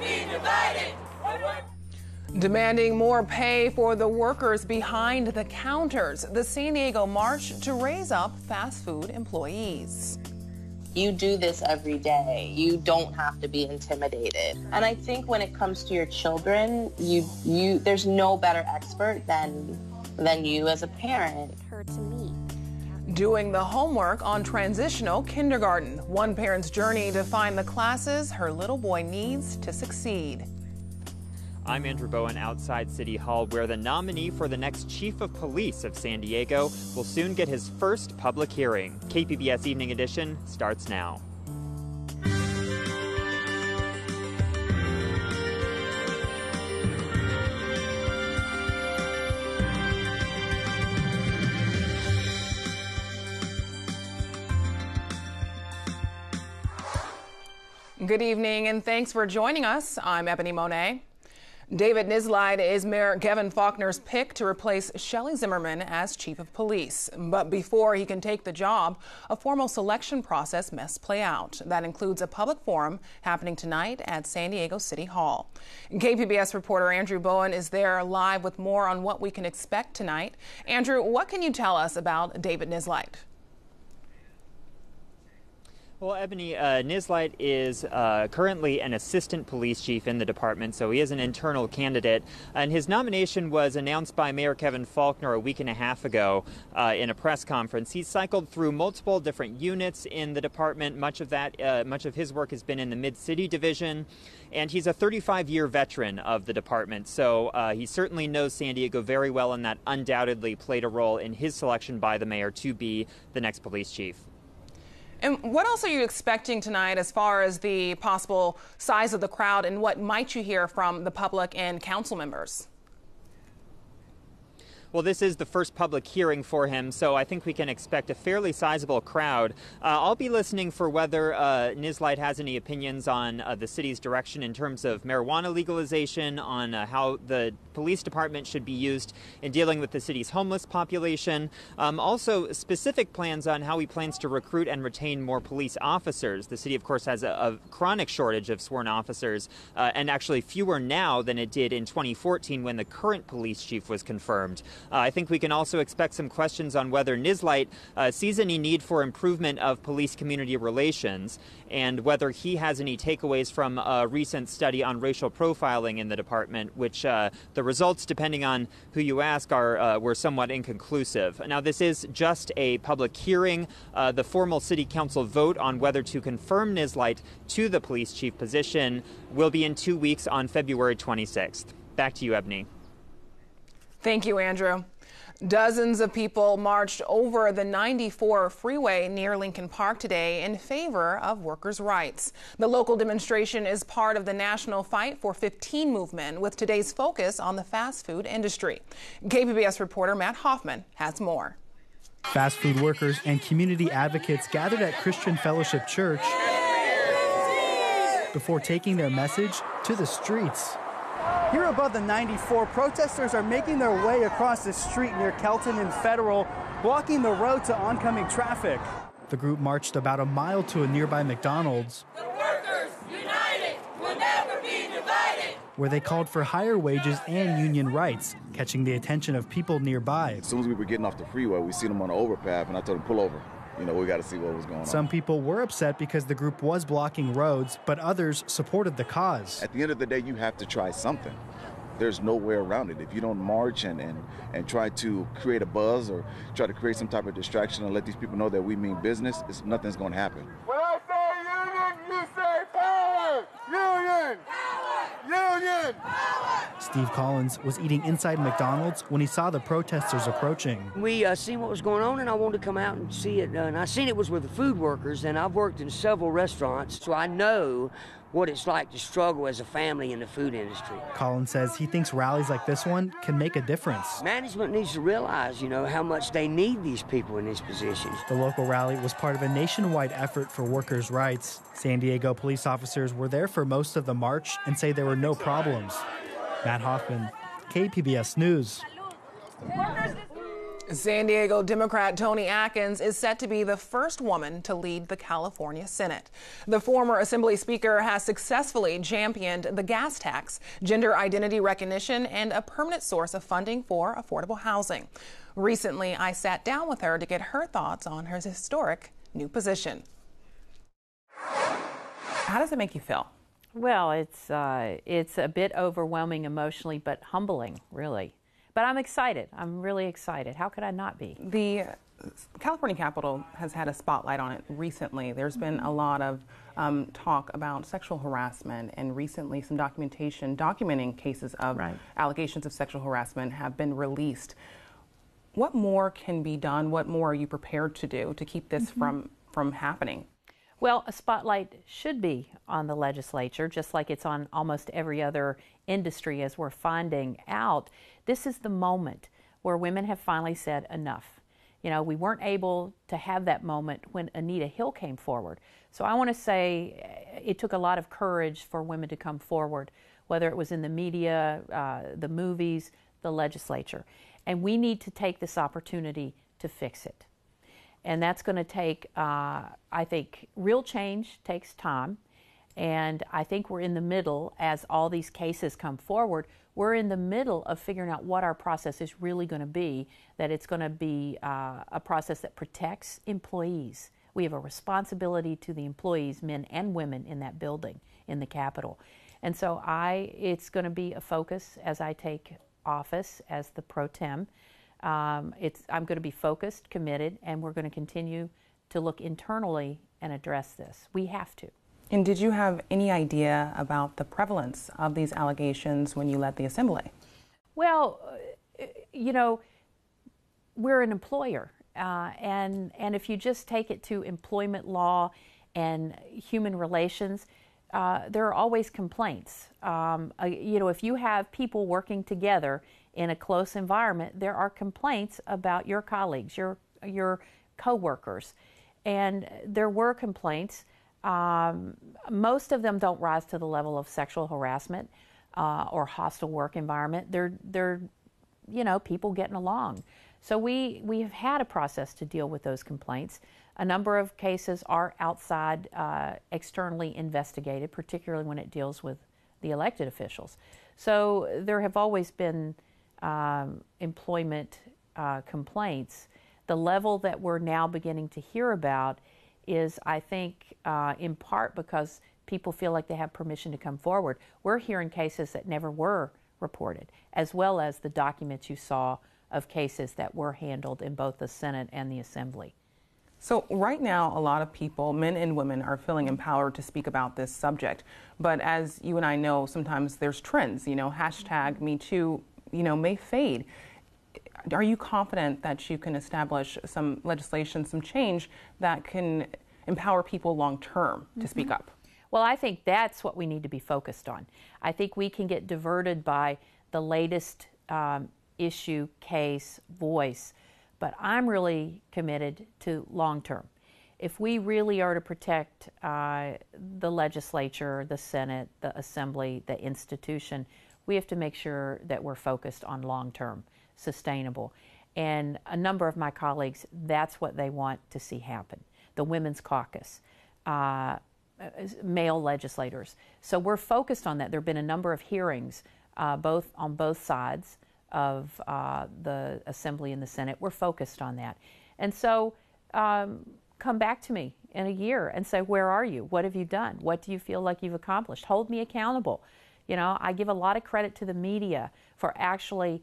never be divided. Demanding more pay for the workers behind the counters. The San Diego march to raise up fast food employees. You do this every day. You don't have to be intimidated. And I think when it comes to your children, there's no better expert than you as a parent. Her to me. Doing the homework on transitional kindergarten. One parent's journey to find the classes her little boy needs to succeed. I'm Andrew Bowen outside City Hall, where the nominee for the next chief of police of San Diego will soon get his first public hearing. KPBS Evening Edition starts now. Good evening and thanks for joining us. I'm Ebony Monet. David Nislide is Mayor Kevin Faulconer's pick to replace Shelley Zimmerman as chief of police. But before he can take the job, a formal selection process must play out. That includes a public forum happening tonight at San Diego City Hall. KPBS reporter Andrew Bowen is there live with more on what we can expect tonight. Andrew, what can you tell us about David Nislide? Well, Ebony, Nislide is currently an assistant police chief in the department, so he is an internal candidate. And his nomination was announced by Mayor Kevin Faulconer a week and a half ago in a press conference. He's cycled through multiple different units in the department. Much of his work has been in the Mid-City Division. And he's a 35-year veteran of the department, so he certainly knows San Diego very well, and that undoubtedly played a role in his selection by the mayor to be the next police chief. And what else are you expecting tonight as far as the possible size of the crowd, and what might you hear from the public and council members? Well, this is the first public hearing for him, so I think we can expect a fairly sizable crowd. I'll be listening for whether Nislide has any opinions on the city's direction in terms of marijuana legalization, on how the police department should be used in dealing with the city's homeless population. Also, specific plans on how he plans to recruit and retain more police officers. The city, of course, has a chronic shortage of sworn officers, and actually fewer now than it did in 2014 when the current police chief was confirmed. I think we can also expect some questions on whether Nislide sees any need for improvement of police-community relations, and whether he has any takeaways from a recent study on racial profiling in the department, which the results, depending on who you ask, were somewhat inconclusive. Now, this is just a public hearing. The formal city council vote on whether to confirm Nislide to the police chief position will be in 2 weeks on February 26th. Back to you, Ebony. Thank you, Andrew. Dozens of people marched over the 94 freeway near Lincoln Park today in favor of workers' rights. The local demonstration is part of the National Fight for 15 movement, with today's focus on the fast food industry. KPBS reporter Matt Hoffman has more. Fast food workers and community advocates gathered at Christian Fellowship Church before taking their message to the streets. Here above the 94, protesters are making their way across the street near Kelton and Federal, blocking the road to oncoming traffic. The group marched about a mile to a nearby McDonald's, The workers united will never be divided, where they called for higher wages and union rights, catching the attention of people nearby. As soon as we were getting off the freeway, we seen them on the overpass, and I told them, pull over. You know, we got to see what was going on. Some people were upset because the group was blocking roads, but others supported the cause. At the end of the day, you have to try something. There's no way around it. If you don't march and try to create a buzz or try to create some type of distraction and let these people know that we mean business, nothing's going to happen. When I say union, you say power! Union! Power! Union! Power! Steve Collins was eating inside McDonald's when he saw the protesters approaching. We seen what was going on, and I wanted to come out and see it. And I seen it was with the food workers, and I've worked in several restaurants, so I know what it's like to struggle as a family in the food industry. Collins says he thinks rallies like this one can make a difference. Management needs to realize, how much they need these people in these positions. The local rally was part of a nationwide effort for workers' rights. San Diego police officers were there for most of the march and say there were no problems. Matt Hoffman, KPBS News. San Diego Democrat Toni Atkins is set to be the first woman to lead the California Senate. The former Assembly Speaker has successfully championed the gas tax, gender identity recognition, and a permanent source of funding for affordable housing. Recently, I sat down with her to get her thoughts on her historic new position. How does it make you feel? Well, it's a bit overwhelming emotionally, but humbling, really. But I'm excited. I'm really excited. How could I not be? The California Capitol has had a spotlight on it recently. There's been a lot of talk about sexual harassment, and recently some documentation documenting cases of allegations of sexual harassment have been released. What more can be done? What more are you prepared to do to keep this from happening? Well, a spotlight should be on the legislature, just like it's on almost every other industry, as we're finding out. This is the moment where women have finally said enough. You know, we weren't able to have that moment when Anita Hill came forward. So I want to say it took a lot of courage for women to come forward, whether it was in the media, the movies, the legislature. And we need to take this opportunity to fix it. And that's going to take, I think, real change takes time. And I think we're in the middle, as all these cases come forward, we're in the middle of figuring out what our process is really going to be, that it's going to be a process that protects employees. We have a responsibility to the employees, men and women in that building, in the Capitol. And so it's going to be a focus as I take office as the pro tem. I'm going to be focused, committed, and we're going to continue to look internally and address this. We have to. And did you have any idea about the prevalence of these allegations when you led the Assembly? Well, you know, we're an employer, and if you just take it to employment law and human relations, there are always complaints. You know, if you have people working together in a close environment, there are complaints about your colleagues, your co-workers. And there were complaints. Most of them don't rise to the level of sexual harassment or hostile work environment. They're you know, people getting along. So we have had a process to deal with those complaints. A number of cases are outside, externally investigated, particularly when it deals with the elected officials. So there have always been employment complaints. The level that we're now beginning to hear about is, I think, in part because people feel like they have permission to come forward. We're hearing cases that never were reported, as well as the documents you saw of cases that were handled in both the Senate and the Assembly. So right now, a lot of people, men and women, are feeling empowered to speak about this subject. But as you and I know, sometimes there's trends, you know, hashtag Me Too, you know, may fade. Are you confident that you can establish some legislation, some change that can empower people long term to speak up? Well, I think that's what we need to be focused on. I think we can get diverted by the latest issue, case, voice, but I'm really committed to long term. If we really are to protect the legislature, the Senate, the Assembly, the institution, we have to make sure that we're focused on long term, sustainable. And a number of my colleagues, that's what they want to see happen. The Women's Caucus, male legislators. So we're focused on that. There have been a number of hearings on both sides of the Assembly and the Senate. We're focused on that. And so come back to me in a year and say, where are you? What have you done? What do you feel like you've accomplished? Hold me accountable. You know, I give a lot of credit to the media for actually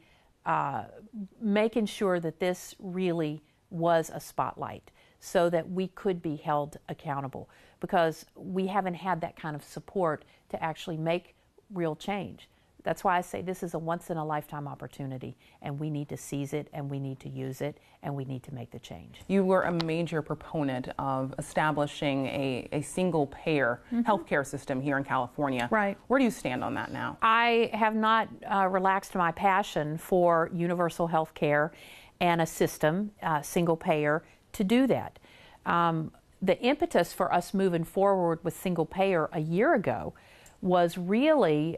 making sure that this really was a spotlight so that we could be held accountable, because we haven't had that kind of support to actually make real change. That's why I say this is a once-in-a-lifetime opportunity, and we need to seize it, and we need to use it, and we need to make the change. You were a major proponent of establishing a single-payer healthcare system here in California. Right. Where do you stand on that now? I have not relaxed my passion for universal health care and a system, single-payer, to do that. The impetus for us moving forward with single-payer a year ago was really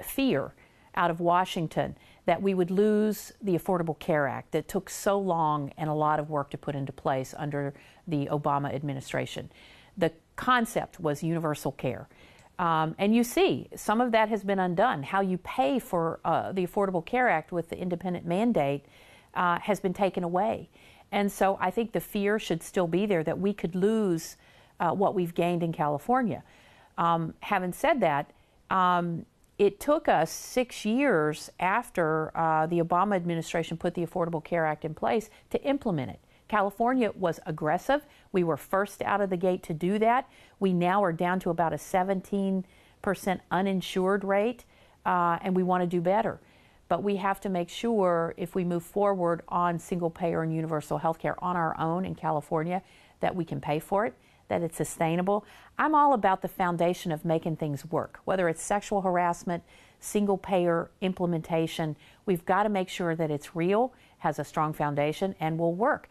fear out of Washington that we would lose the Affordable Care Act that took so long and a lot of work to put into place under the Obama administration. The concept was universal care. And you see, some of that has been undone. How you pay for the Affordable Care Act with the independent mandate has been taken away. And so I think the fear should still be there that we could lose what we've gained in California. Having said that, it took us 6 years after the Obama administration put the Affordable Care Act in place to implement it. California was aggressive. We were first out of the gate to do that. We now are down to about a 17% uninsured rate, and we want to do better. But we have to make sure if we move forward on single payer and universal health care on our own in California that we can pay for it, that it's sustainable. I'm all about the foundation of making things work, whether it's sexual harassment, single payer implementation. We've got to make sure that it's real, has a strong foundation, and will work.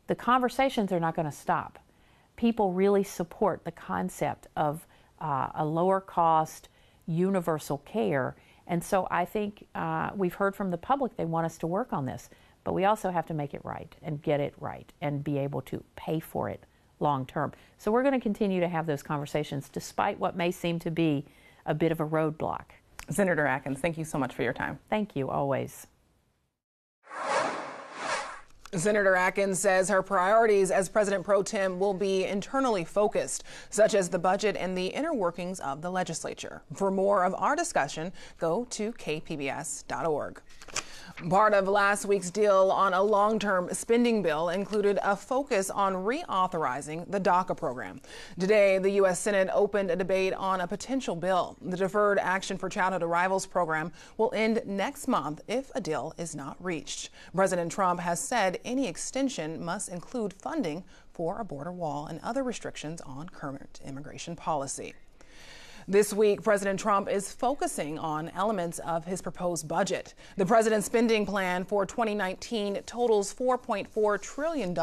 The conversations are not going to stop. People really support the concept of a lower cost, universal care. And so I think we've heard from the public they want us to work on this, but we also have to make it right and get it right and be able to pay for it long term. So we're going to continue to have those conversations despite what may seem to be a bit of a roadblock. Senator Atkins, thank you so much for your time. Thank you, always. Senator Atkins says her priorities as President Pro Tem will be internally focused, such as the budget and the inner workings of the legislature. For more of our discussion, go to kpbs.org. Part of last week's deal on a long-term spending bill included a focus on reauthorizing the DACA program. Today, the U.S. Senate opened a debate on a potential bill. The Deferred Action for Childhood Arrivals program will end next month if a deal is not reached. President Trump has said any extension must include funding for a border wall and other restrictions on current immigration policy. This week, President Trump is focusing on elements of his proposed budget. The president's spending plan for 2019 totals $4.4 trillion.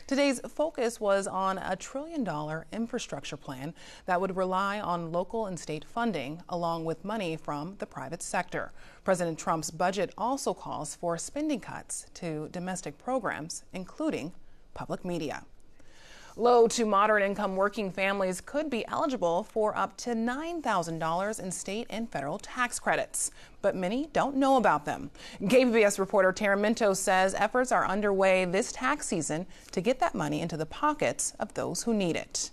Today's focus was on a $1 trillion infrastructure plan that would rely on local and state funding, along with money from the private sector. President Trump's budget also calls for spending cuts to domestic programs, including public media. Low to moderate income working families could be eligible for up to $9,000 in state and federal tax credits, but many don't know about them. KPBS reporter Tara Minto says efforts are underway this tax season to get that money into the pockets of those who need it.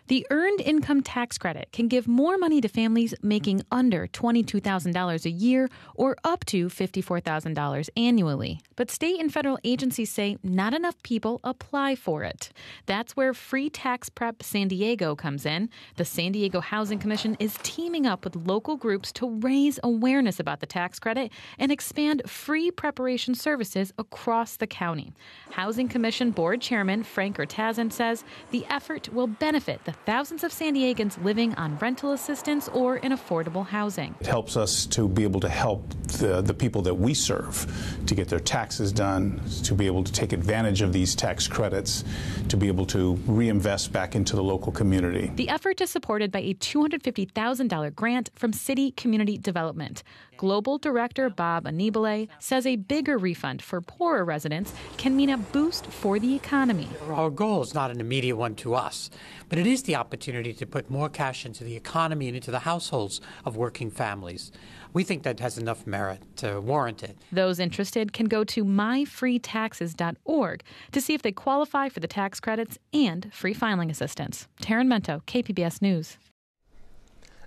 The Earned Income Tax Credit can give more money to families making under $22,000 a year or up to $54,000 annually. But state and federal agencies say not enough people apply for it. That's where Free Tax Prep San Diego comes in. The San Diego Housing Commission is teaming up with local groups to raise awareness about the tax credit and expand free preparation services across the county. Housing Commission Board Chairman Frank Ertazan says the effort will benefit the thousands of San Diegans living on rental assistance or in affordable housing. It helps us to be able to help the people that we serve to get their taxes done, to be able to take advantage of these tax credits, to be able to reinvest back into the local community. The effort is supported by a $250,000 grant from City Community Development. Global Director Bob Anibale says a bigger refund for poorer residents can mean a boost for the economy. Our goal is not an immediate one to us, but it is the opportunity to put more cash into the economy and into the households of working families. We think that has enough merit to warrant it. Those interested can go to myfreetaxes.org to see if they qualify for the tax credits and free filing assistance. Taryn Mento, KPBS News.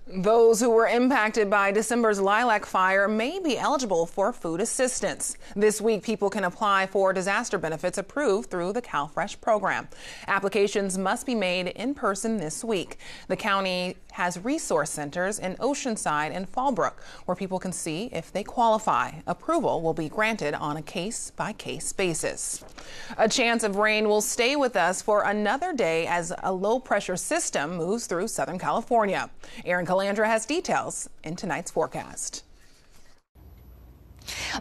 Those who were impacted by December's lilac fire may be eligible for food assistance. This week, people can apply for disaster benefits approved through the CalFresh program. Applications must be made in person this week. The county has resource centers in Oceanside and Fallbrook where people can see if they qualify. Approval will be granted on a case-by-case basis. A chance of rain will stay with us for another day as a low-pressure system moves through Southern California. Aaron Calandra has details in tonight's forecast.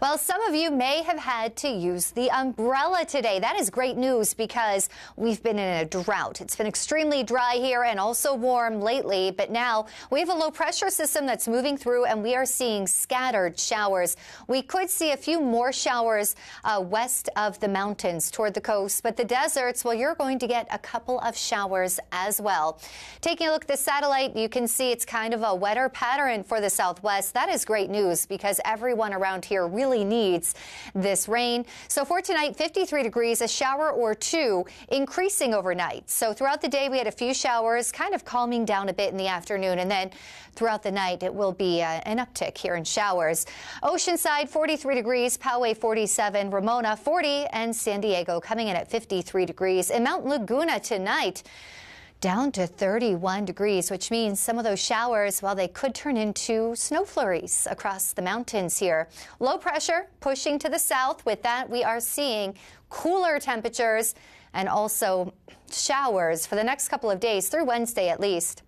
Well, some of you may have had to use the umbrella today. That is great news because we've been in a drought. It's been extremely dry here and also warm lately, but now we have a low pressure system that's moving through and we are seeing scattered showers. We could see a few more showers west of the mountains toward the coast, but the deserts, well, you're going to get a couple of showers as well. Taking a look at the satellite, you can see it's kind of a wetter pattern for the southwest. That is great news because everyone around here really needs this rain. So for tonight, 53 degrees, a shower or two, increasing overnight. So throughout the day, we had a few showers, kind of calming down a bit in the afternoon, and then throughout the night, it will be an uptick here in showers. Oceanside, 43 degrees, Poway 47, Ramona 40, and San Diego coming in at 53 degrees. In Mount Laguna tonight, down to 31 degrees, which means some of those showers, well, they could turn into snow flurries across the mountains here. Low pressure pushing to the south. With that, we are seeing cooler temperatures and also showers for the next couple of days, through Wednesday at least.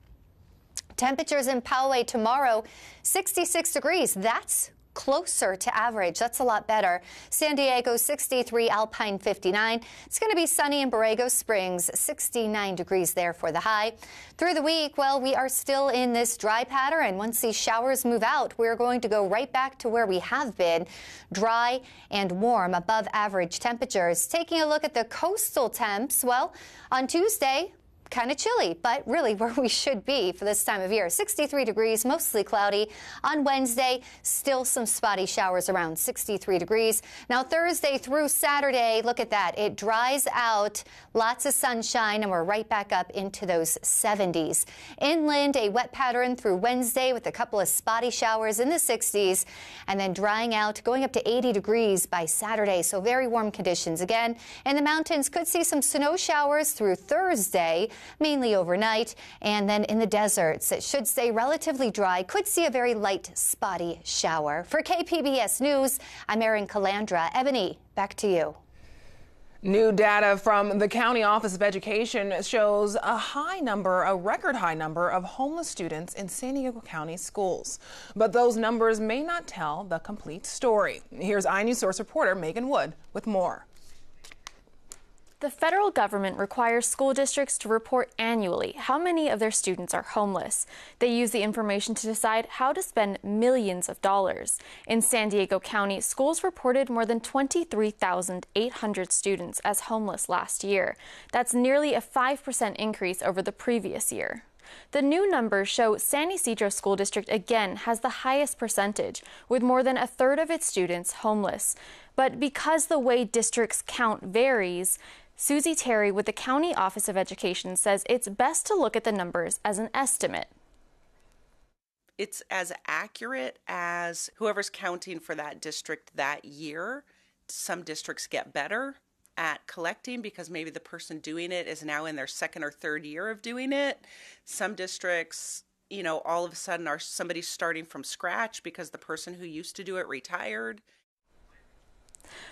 Temperatures in Poway tomorrow, 66 degrees. That's closer to average. That's a lot better. San Diego 63, Alpine 59. It's going to be sunny in Borrego Springs, 69 degrees there for the high. Through the week, well, we are still in this dry pattern. Once these showers move out, we're going to go right back to where we have been, dry and warm, above average temperatures. Taking a look at the coastal temps, well, on Tuesday, kind of chilly, but really where we should be for this time of year. 63 degrees, mostly cloudy. On Wednesday, still some spotty showers around 63 degrees. Now Thursday through Saturday, look at that. It dries out, lots of sunshine, and we're right back up into those 70s. Inland, a wet pattern through Wednesday with a couple of spotty showers in the 60s, and then drying out, going up to 80 degrees by Saturday. So very warm conditions again. In the mountains, could see some snow showers through Thursday, mainly overnight, and then in the deserts, it should stay relatively dry. Could see a very light, spotty shower. For KPBS News, I'm Erin Calandra. Ebony, back to you. New data from the County Office of Education shows a record high number of homeless students in San Diego County schools. But those numbers may not tell the complete story. Here's iNews Source reporter Megan Wood with more. The federal government requires school districts to report annually how many of their students are homeless. They use the information to decide how to spend millions of dollars. In San Diego County, schools reported more than 23,800 students as homeless last year. That's nearly a 5% increase over the previous year. The new numbers show San Ysidro School District again has the highest percentage, with more than a third of its students homeless. But because the way districts count varies, Susie Terry with the County Office of Education says it's best to look at the numbers as an estimate. It's as accurate as whoever's counting for that district that year. Some districts get better at collecting because maybe the person doing it is now in their second or third year of doing it. Some districts, all of a sudden are somebody starting from scratch because the person who used to do it retired.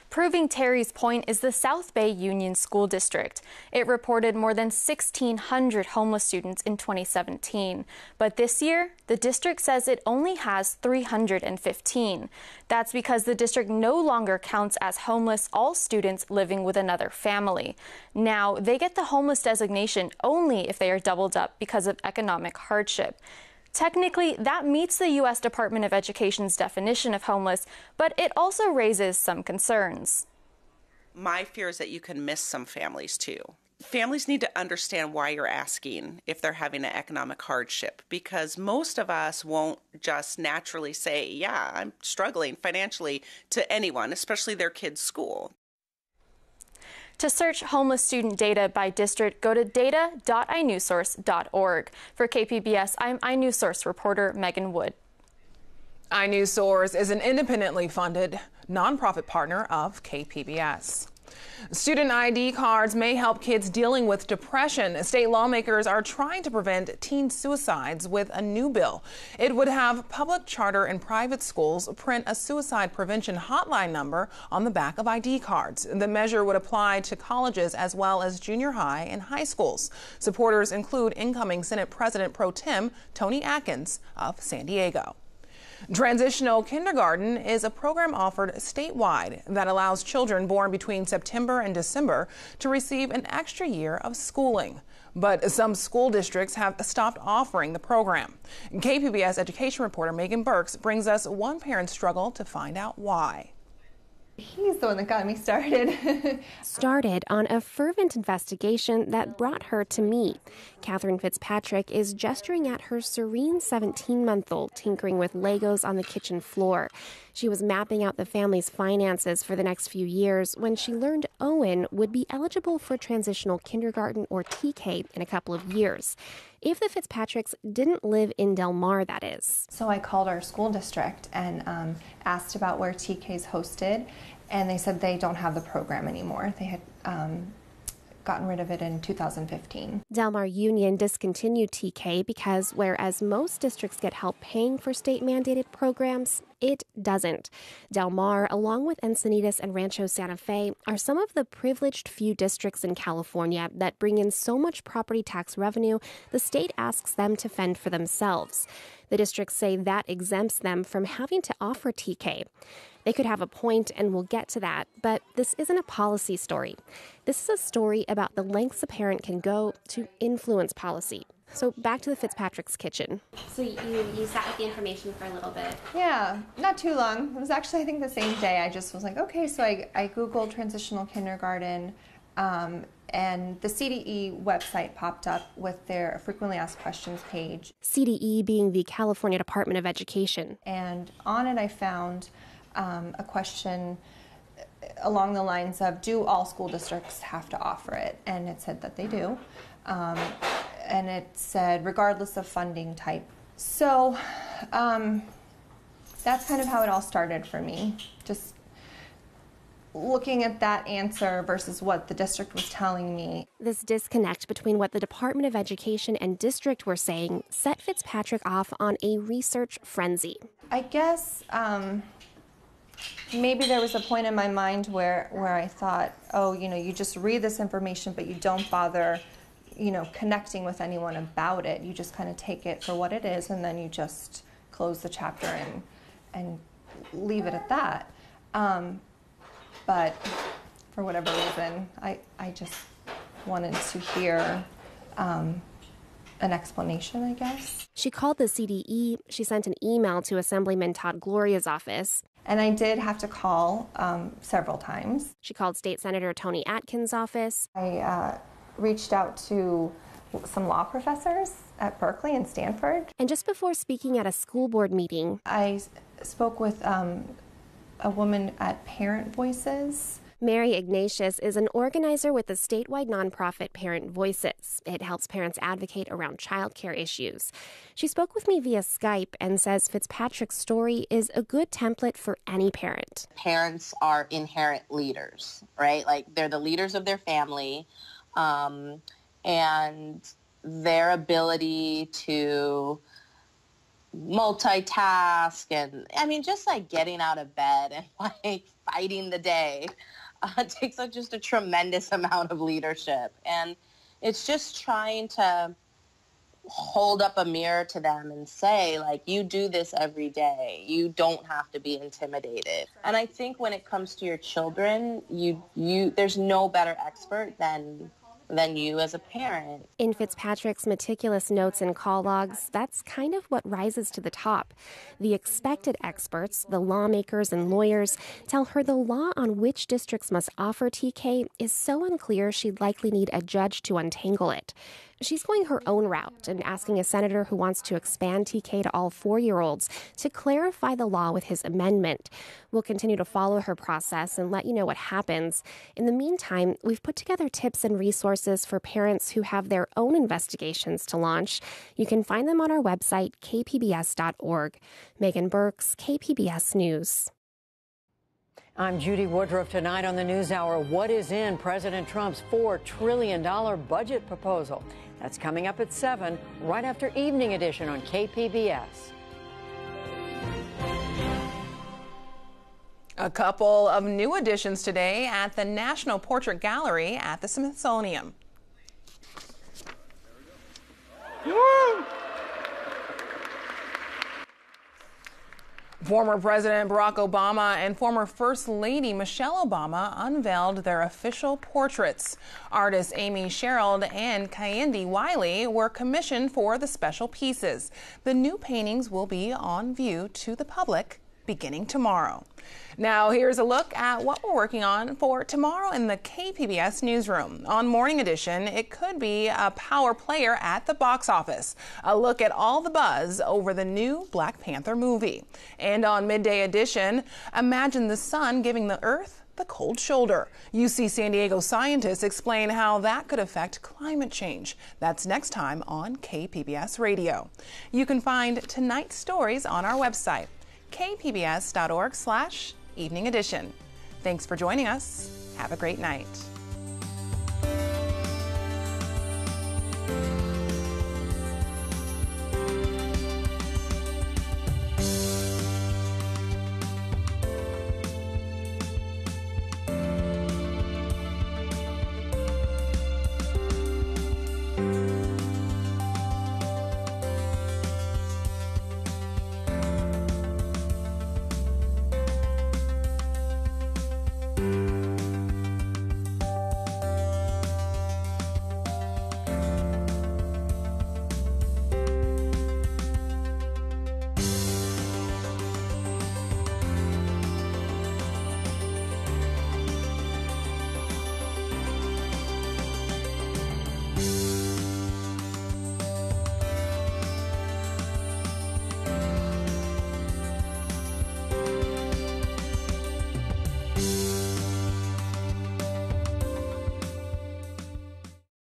Proving Terry's point is the South Bay Union School District. It reported more than 1,600 homeless students in 2017. But this year, the district says it only has 315. That's because the district no longer counts as homeless all students living with another family. Now, they get the homeless designation only if they are doubled up because of economic hardship. Technically, that meets the U.S. Department of Education's definition of homeless, but it also raises some concerns. My fear is that you can miss some families, too. Families need to understand why you're asking if they're having an economic hardship, because most of us won't just naturally say, yeah, I'm struggling financially to anyone, especially their kid's school. To search homeless student data by district, go to data.inewsource.org. For KPBS, I'm iNews Source reporter Megan Wood. iNews Source is an independently funded nonprofit partner of KPBS. Student ID cards may help kids dealing with depression. State lawmakers are trying to prevent teen suicides with a new bill. It would have public, charter, and private schools print a suicide prevention hotline number on the back of ID cards. The measure would apply to colleges as well as junior high and high schools. Supporters include incoming Senate President Pro Tem Toni Atkins of San Diego. Transitional kindergarten is a program offered statewide that allows children born between September and December to receive an extra year of schooling. But some school districts have stopped offering the program. KPBS education reporter Megan Burks brings us one parent's struggle to find out why. He's the one that got me started. Started on a fervent investigation that brought her to me. Catherine Fitzpatrick is gesturing at her serene 17-month-old tinkering with Legos on the kitchen floor. She was mapping out the family's finances for the next few years when she learned Owen would be eligible for transitional kindergarten or TK in a couple of years. If the Fitzpatricks didn't live in Del Mar, that is. So I called our school district and asked about where TK's hosted, and they said they don't have the program anymore. They had gotten rid of it in 2015. Del Mar Union discontinued TK because whereas most districts get help paying for state-mandated programs, it doesn't. Del Mar, along with Encinitas and Rancho Santa Fe, are some of the privileged few districts in California that bring in so much property tax revenue, the state asks them to fend for themselves. The districts say that exempts them from having to offer TK. They could have a point, and we'll get to that, but this isn't a policy story. This is a story about the lengths a parent can go to influence policy. So back to the Fitzpatrick's kitchen. So you sat with the information for a little bit? Yeah, not too long. It was actually, I think, the same day. I just was like, okay, so I Googled transitional kindergarten, and the CDE website popped up with their frequently asked questions page. CDE being the California Department of Education. And on it I found a question along the lines of, do all school districts have to offer it? And it said that they do. And it said, regardless of funding type. So that's kind of how it all started for me. Just looking at that answer versus what the district was telling me. This disconnect between what the Department of Education and district were saying set Fitzpatrick off on a research frenzy. I guess maybe there was a point in my mind where I thought, oh, you just read this information, but you don't bother, connecting with anyone about it. You just kind of take it for what it is, and then you just close the chapter and leave it at that. But for whatever reason, I just wanted to hear an explanation, I guess. She called the CDE. She sent an email to Assemblyman Todd Gloria's office. And I did have to call several times. She called State Senator Toni Atkins' office. I reached out to some law professors at Berkeley and Stanford. And just before speaking at a school board meeting, I spoke with a woman at Parent Voices. Mary Ignatius is an organizer with the statewide nonprofit Parent Voices. It helps parents advocate around childcare issues. She spoke with me via Skype and says Fitzpatrick's story is a good template for any parent. Parents are inherent leaders, right? Like, they're the leaders of their family, and their ability to multitask and, just like getting out of bed and like fighting the day takes just a tremendous amount of leadership. And it's just trying to hold up a mirror to them and say, like, you do this every day. You don't have to be intimidated. And I think when it comes to your children, there's no better expert than you as a parent. In Fitzpatrick's meticulous notes and call logs, that's kind of what rises to the top. The expected experts, the lawmakers and lawyers, tell her the law on which districts must offer TK is so unclear she'd likely need a judge to untangle it. She's going her own route and asking a senator who wants to expand TK to all 4-year-olds to clarify the law with his amendment. We'll continue to follow her process and let you know what happens. In the meantime, we've put together tips and resources for parents who have their own investigations to launch. You can find them on our website, kpbs.org. Megan Burks, KPBS News. I'm Judy Woodruff. Tonight on the NewsHour, what is in President Trump's $4 trillion budget proposal? That's coming up at 7, right after Evening Edition on KPBS. A couple of new additions today at the National Portrait Gallery at the Smithsonian. Former President Barack Obama and former First Lady Michelle Obama unveiled their official portraits. Artists Amy Sherald and Kayindi Wiley were commissioned for the special pieces. The new paintings will be on view to the public beginning tomorrow. Now here's a look at what we're working on for tomorrow in the KPBS newsroom. On Morning Edition, it could be a power player at the box office. A look at all the buzz over the new Black Panther movie. And on Midday Edition, imagine the sun giving the earth the cold shoulder. UC San Diego scientists explain how that could affect climate change. That's next time on KPBS Radio. You can find tonight's stories on our website, kpbs.org/evening edition. Thanks for joining us. Have a great night.